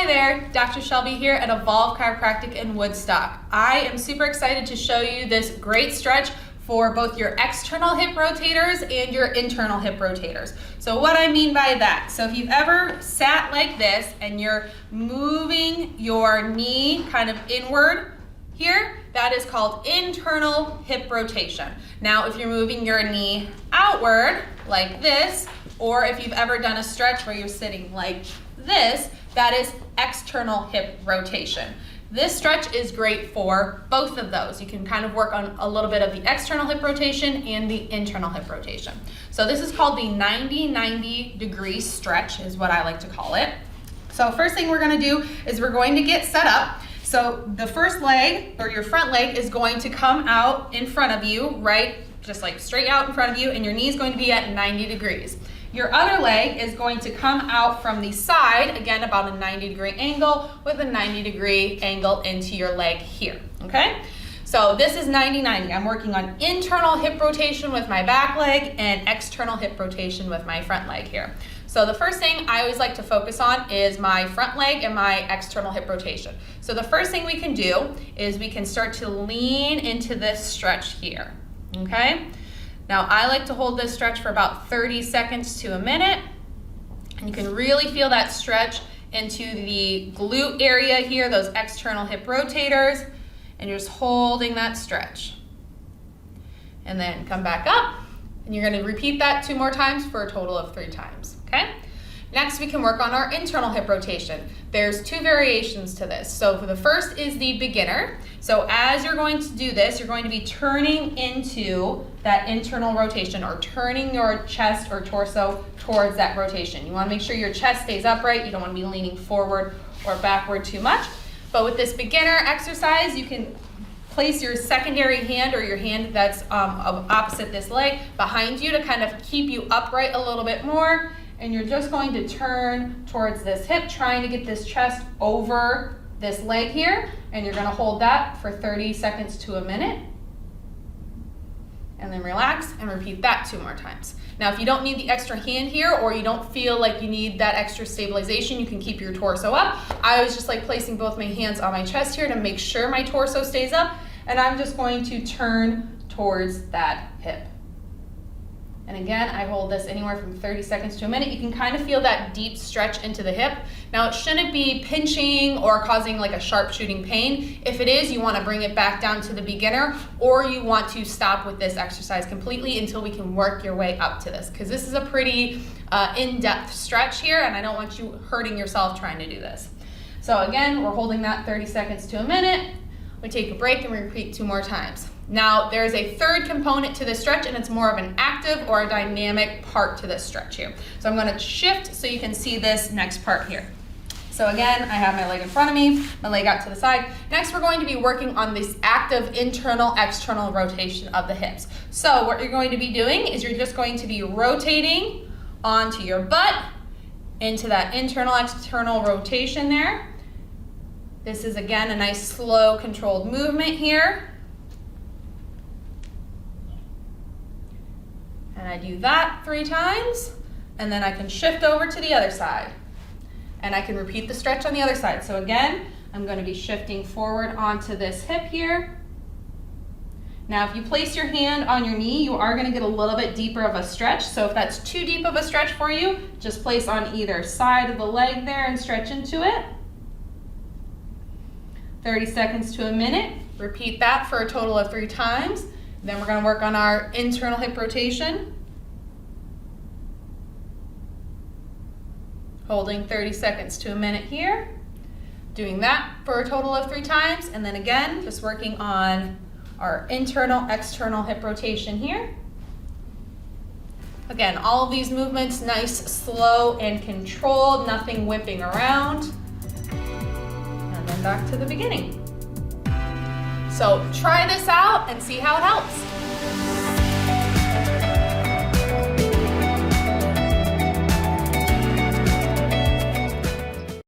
Hi there, Dr. Shelby here at Evolve Chiropractic in Woodstock. I am super excited to show you this great stretch for both your external hip rotators and your internal hip rotators. So what I mean by that, so if you've ever sat like this and you're moving your knee kind of inward here, that is called internal hip rotation. Now, if you're moving your knee outward like this, or if you've ever done a stretch where you're sitting like this, that is external hip rotation. This stretch is great for both of those. You can kind of work on a little bit of the external hip rotation and the internal hip rotation. So this is called the 90-90 degree stretch is what I like to call it. So first thing we're gonna do is we're going to get set up. So the first leg, or your front leg, is going to come out in front of you, right? Just like straight out in front of you, and your knee is going to be at 90 degrees. Your other leg is going to come out from the side, again about a 90-degree angle with a 90-degree angle into your leg here, okay? So this is 90-90. I'm working on internal hip rotation with my back leg and external hip rotation with my front leg here. So the first thing I always like to focus on is my front leg and my external hip rotation. So the first thing we can do is we can start to lean into this stretch here, okay? Now I like to hold this stretch for about 30 seconds to a minute, and you can really feel that stretch into the glute area here, those external hip rotators, and you're just holding that stretch. And then come back up, and you're gonna repeat that 2 more times for a total of 3 times, okay? Next, we can work on our internal hip rotation. There's 2 variations to this. So for the first is the beginner. So as you're going to do this, you're going to be turning into that internal rotation, or turning your chest or torso towards that rotation. You wanna make sure your chest stays upright. You don't wanna be leaning forward or backward too much. But with this beginner exercise, you can place your secondary hand, or your hand that's opposite this leg, behind you to kind of keep you upright a little bit more. And you're just going to turn towards this hip, trying to get this chest over this leg here, and you're gonna hold that for 30 seconds to a minute, and then relax and repeat that 2 more times. Now, if you don't need the extra hand here, or you don't feel like you need that extra stabilization, you can keep your torso up. I always just like placing both my hands on my chest here to make sure my torso stays up, and I'm just going to turn towards that hip. And again, I hold this anywhere from 30 seconds to a minute. You can kind of feel that deep stretch into the hip. Now, it shouldn't be pinching or causing like a sharp shooting pain. If it is, you want to bring it back down to the beginner, or you want to stop with this exercise completely until we can work your way up to this, because this is a pretty in-depth stretch here, and I don't want you hurting yourself trying to do this. So again, we're holding that 30 seconds to a minute. We take a break and we repeat 2 more times. Now, there's a third component to this stretch, and it's more of an active or a dynamic part to this stretch here. So I'm gonna shift so you can see this next part here. So again, I have my leg in front of me, my leg out to the side. Next, we're going to be working on this active internal, external rotation of the hips. So what you're going to be doing is you're just going to be rotating onto your butt, into that internal, external rotation there. This is, again, a nice, slow, controlled movement here. And I do that 3 times, and then I can shift over to the other side. And I can repeat the stretch on the other side. So again, I'm going to be shifting forward onto this hip here. Now, if you place your hand on your knee, you are going to get a little bit deeper of a stretch. So if that's too deep of a stretch for you, just place on either side of the leg there and stretch into it. 30 seconds to a minute. Repeat that for a total of 3 times. Then we're going to work on our internal hip rotation. Holding 30 seconds to a minute here. Doing that for a total of 3 times. And then again, just working on our internal, external hip rotation here. Again, all of these movements, nice, slow, and controlled, nothing whipping around. And then back to the beginning. So try this out and see how it helps.